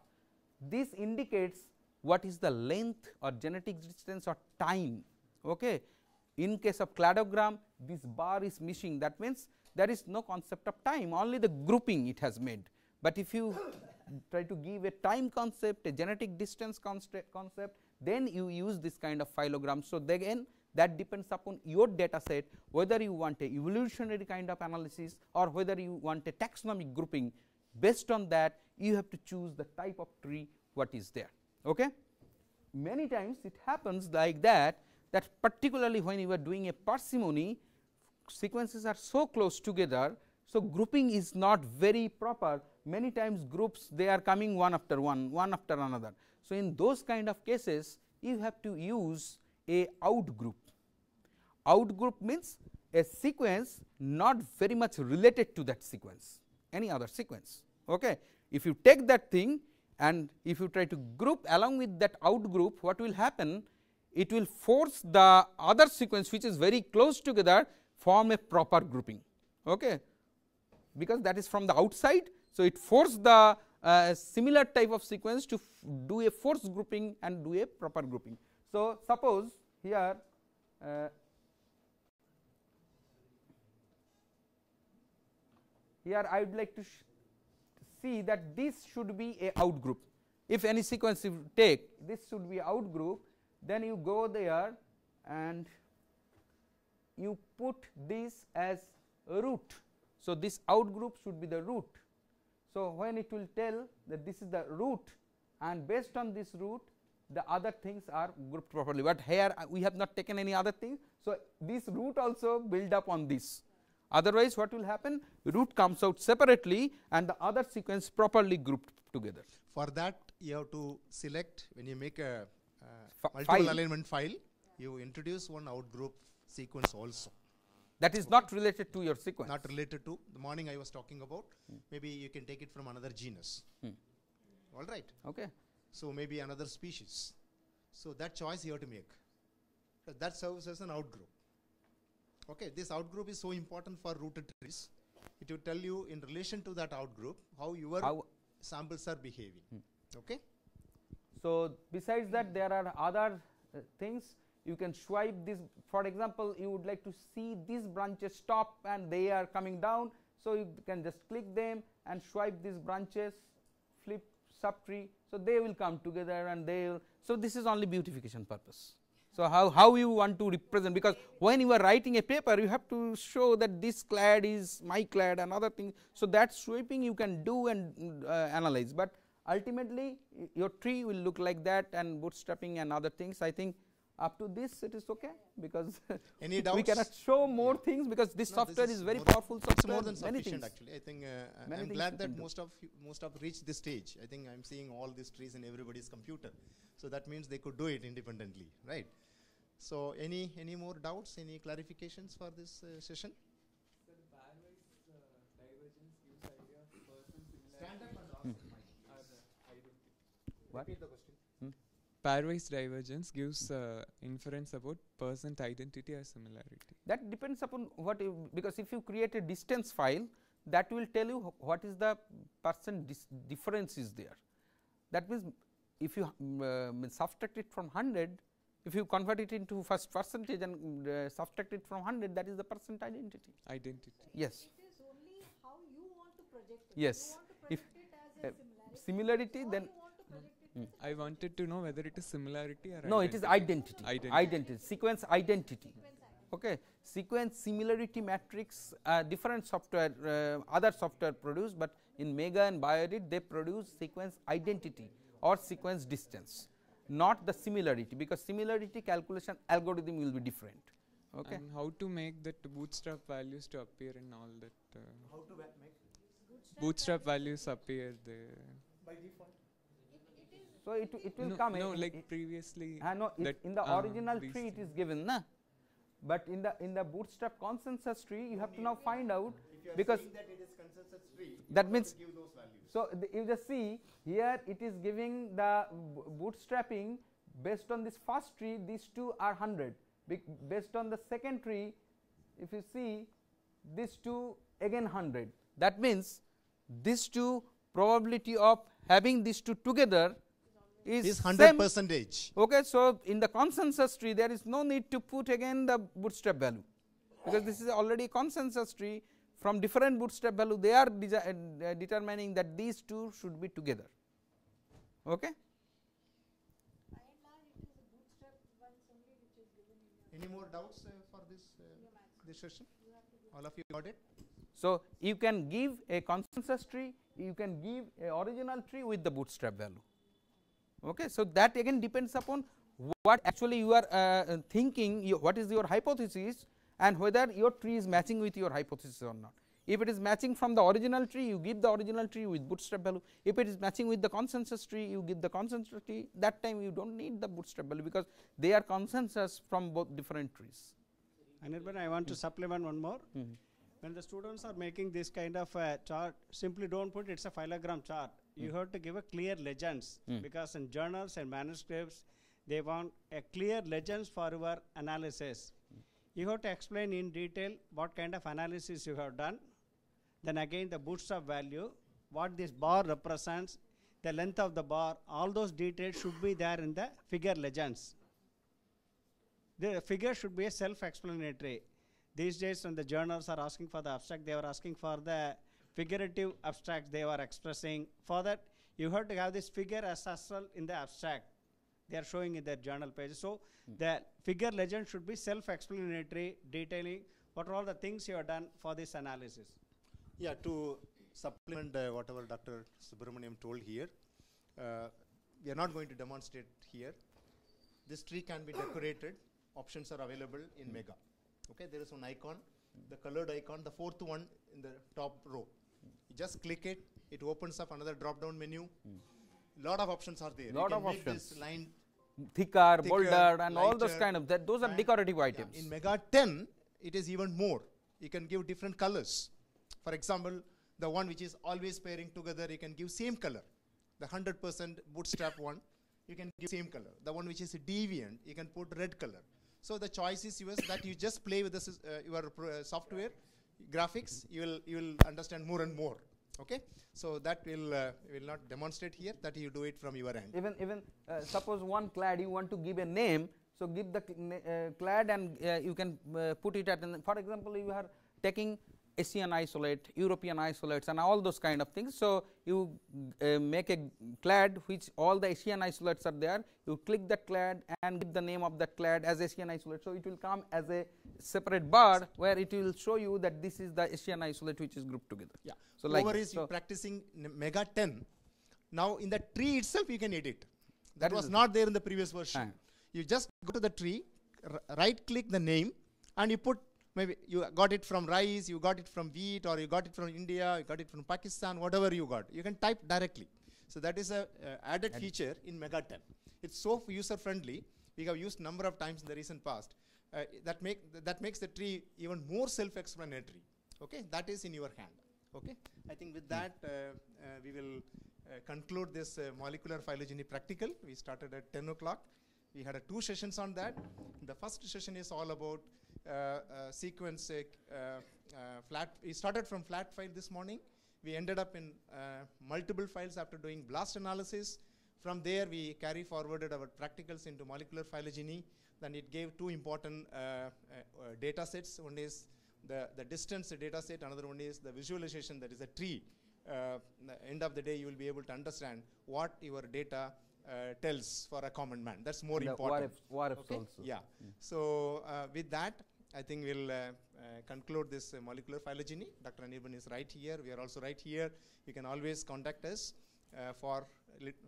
B: This indicates what is the length or genetic distance or time. Okay. In case of cladogram, this bar is missing, that means there is no concept of time, only the grouping it has made. But if you try to give a time concept, a genetic distance concept, then you use this kind of phylogram. So, again that depends upon your data set, whether you want a evolutionary kind of analysis or whether you want a taxonomic grouping. Based on that, you have to choose the type of tree what is there. Okay. Many times it happens like that, that particularly when you are doing a parsimony, sequences are so close together. So, grouping is not very proper, many times groups they are coming one after one after another. So, in those kind of cases you have to use a outgroup. Outgroup means a sequence not very much related to that sequence, any other sequence. Okay. If you take that thing and if you try to group along with that outgroup, what will happen? It will force the other sequence which is very close together form a proper grouping, okay, because that is from the outside. So, it forced the similar type of sequence to do a forced grouping and do a proper grouping. So, suppose here here I would like to see that this should be a out group. If any sequence you take, this should be out group, then you go there and you put this as a root. So, this out group should be the root. So, when it will tell that this is the root, and based on this root the other things are grouped properly, but here we have not taken any other thing. So, this root also build up on this, otherwise what will happen, root comes out separately and the other sequence properly grouped together.
A: For that you have to select, when you make a multiple
B: file.
A: alignment file, you introduce one outgroup sequence also.
B: That is not related to your sequence.
A: Not related to the morning I was talking about. Maybe you can take it from another genus. All right.
B: Okay.
A: So, maybe another species. So, that choice you have to make. That serves as an outgroup. Okay. This outgroup is so important for rooted trees. It will tell you in relation to that outgroup how your samples are behaving. Okay.
B: So, besides that there are other things. You can swipe this, for example, you would like to see these branches stop and they are coming down. So, you can just click them and swipe these branches, flip subtree. So, they will come together and they will. So, this is only beautification purpose. So, how you want to represent, because when you are writing a paper you have to show that this clade is my clade and other things. So, that sweeping you can do and analyze, but ultimately your tree will look like that, and bootstrapping and other things. I think up to this it is okay, because
A: Any doubts?
B: we cannot show more things, because this software is very powerful software.
A: It's more than
B: many
A: sufficient
B: things.
A: actually. I think
B: Many
A: I'm
B: things
A: glad
B: you
A: that
B: can do.
A: most of reached this stage. I think I'm seeing all these trees in everybody's computer. So, that means they could do it independently, right. So, any more doubts, any clarifications for this session?
G: So the pairwise divergence gives idea of person similarity or identity.
B: What?
A: Repeat the question.
G: Pairwise divergence gives inference about percent identity or similarity.
B: That depends upon what you, because if you create a distance file, that will tell you what is the percent difference is there. That means if you subtract it from 100, if you convert it into first percentage and subtract it from 100, that is the percent identity.
G: Identity.
B: Yes.
E: It is only how you want to project it.
B: Yes.
E: You want to
B: If
E: project it as a
B: similarity,
E: or
B: then
E: you want to project it as a
G: I wanted to know whether it is similarity or
B: no, it is identity.
G: Identity.
B: Sequence identity. Okay. Sequence similarity matrix, different software, other software produce, but in Mega and Biorit they produce sequence identity or sequence distance, not the similarity, because similarity calculation algorithm will be different. Okay.
G: And how to make that bootstrap values to appear in all that?
A: How to make
G: Bootstrap values appear there.
A: by default?
B: So it will
G: No,
B: come.
G: no, like previously.
B: No,
G: that,
B: in the original
G: these
B: tree it
G: things.
B: is given, na. But in the bootstrap consensus tree, you have to now find out,
A: If you are
B: because
A: saying that it is consensus tree,
B: that
A: you
B: means
A: have to give those values.
B: so you just see here it is giving the bootstrapping based on this first tree, these two are 100. Based on the second tree, if you see these two again 100. That means these two probability of having these two together is
A: 100
B: same.
A: percentage.
B: Okay, so in the consensus tree there is no need to put again the bootstrap value, because this is already a consensus tree. From different bootstrap value they are determining that these two should be together. Okay.
E: by and large it is a bootstrap ones only which is given in your
A: Any more doubts for this session? All of you got it?
B: So you can give a consensus tree, you can give a original tree with the bootstrap value. Okay, so that again depends upon what actually you are thinking, what is your hypothesis, and whether your tree is matching with your hypothesis or not. If it is matching from the original tree, you give the original tree with bootstrap value. If it is matching with the consensus tree, you give the consensus tree. That time you do not need the bootstrap value, because they are consensus from both different trees.
D: Anirban, I want to supplement one more. When the students are making this kind of chart, simply don't put it's a phylogram chart. You have to give a clear legends, because in journals and manuscripts, they want a clear legends for your analysis. You have to explain in detail what kind of analysis you have done. Then again the bootstrap value, what this bar represents, the length of the bar, all those details should be there in the figure legends. The figure should be a self-explanatory. These days when the journals are asking for the abstract, they were asking for the figurative abstracts they were expressing. For that, you have to have this figure as well in the abstract. They are showing in their journal pages. So the figure legend should be self-explanatory, detailing what are all the things you have done for this analysis.
A: Yeah, to supplement whatever Dr. Subramaniam told here, we are not going to demonstrate here. This tree can be decorated. Options are available in Mega. Okay, there is one icon, the colored icon, the fourth one in the top row. You just click it, it opens up another drop-down menu. Lot of options are there.
B: Lot
A: you
B: of
A: can make
B: options.
A: this line
B: Thicker, bolder, and all those
A: lighter,
B: kind of that. Those are decorative items.
A: in Mega 10, it is even more. You can give different colors. For example, the one which is always pairing together, you can give same color. The 100% bootstrap one, you can give same color. The one which is deviant, you can put red color. So the choice is yours that you just play with this, your software, graphics, you will understand more and more. Okay, so that will not demonstrate here. That you do it from your end.
B: Even suppose one clade you want to give a name, so give the clade and you can put it at. For example, you are taking Asian isolate, European isolates, and all those kind of things. So you make a clade which all the Asian isolates are there. You click that clade and give the name of that clade as Asian isolate. So it will come as a separate bar where it will show you that this is the Asian isolate which is grouped together.
A: Yeah.
B: So
A: whoever
B: like
A: is practicing Mega 10, now in the tree itself you can edit. That was
B: is
A: not there in the previous version. You just go to the tree, right click the name, and you put, maybe you got it from rice, you got it from wheat, or you got it from India, you got it from Pakistan, whatever you got. You can type directly. So that is a added feature in Mega 10. It's so user friendly. We have used number of times in the recent past. That makes the tree even more self-explanatory. Okay, that is in your hand. Okay, I think with that we will conclude this molecular phylogeny practical. We started at 10 o'clock. We had 2 sessions on that. The first session is all about sequence flat. We started from flat file this morning. We ended up in multiple files after doing blast analysis. From there, we carry forwarded our practicals into molecular phylogeny. Then it gave 2 important data sets. One is the distance data set. Another one is the visualization, that is a tree. At the end of the day, you will be able to understand what your data tells for a common man. That's more important.
B: What if
A: okay?
B: also.
A: Yeah. So with that, I think we'll conclude this molecular phylogeny. Dr. Anirban is right here. We are also right here. You can always contact us for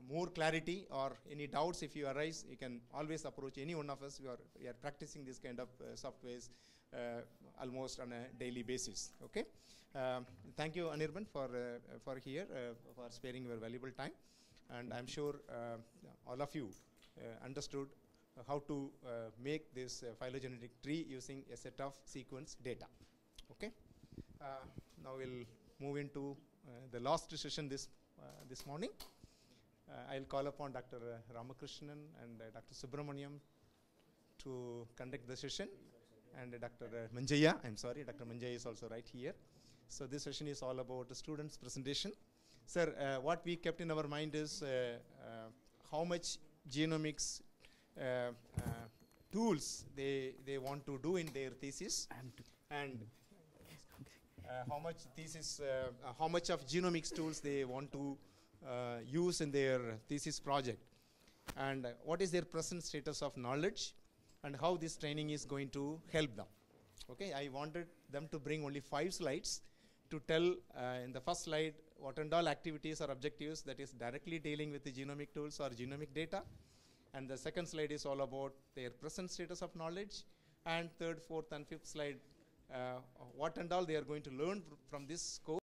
A: more clarity or any doubts if you arise. You can always approach any one of us. We are practicing this kind of softwares almost on a daily basis. Okay. Thank you, Anirban, for here for sparing your valuable time. And I'm sure all of you understood how to make this phylogenetic tree using a set of sequence data. Okay. Now we'll move into the last session this morning. I'll call upon Dr. Ramakrishnan and Dr. Subramaniam to conduct the session, and Dr. Manjaya. I'm sorry, Dr. Manjaya is also right here. So this session is all about the students' presentation. Sir, what we kept in our mind is how much genomics tools they want to do in their thesis, and how much of genomics tools they want to use in their thesis project, and what is their present status of knowledge, and how this training is going to help them. Okay, I wanted them to bring only 5 slides to tell in the first slide what and all activities or objectives that is directly dealing with the genomic tools or genomic data. And the second slide is all about their present status of knowledge. And third, fourth, and fifth slide, what and all they are going to learn from this course.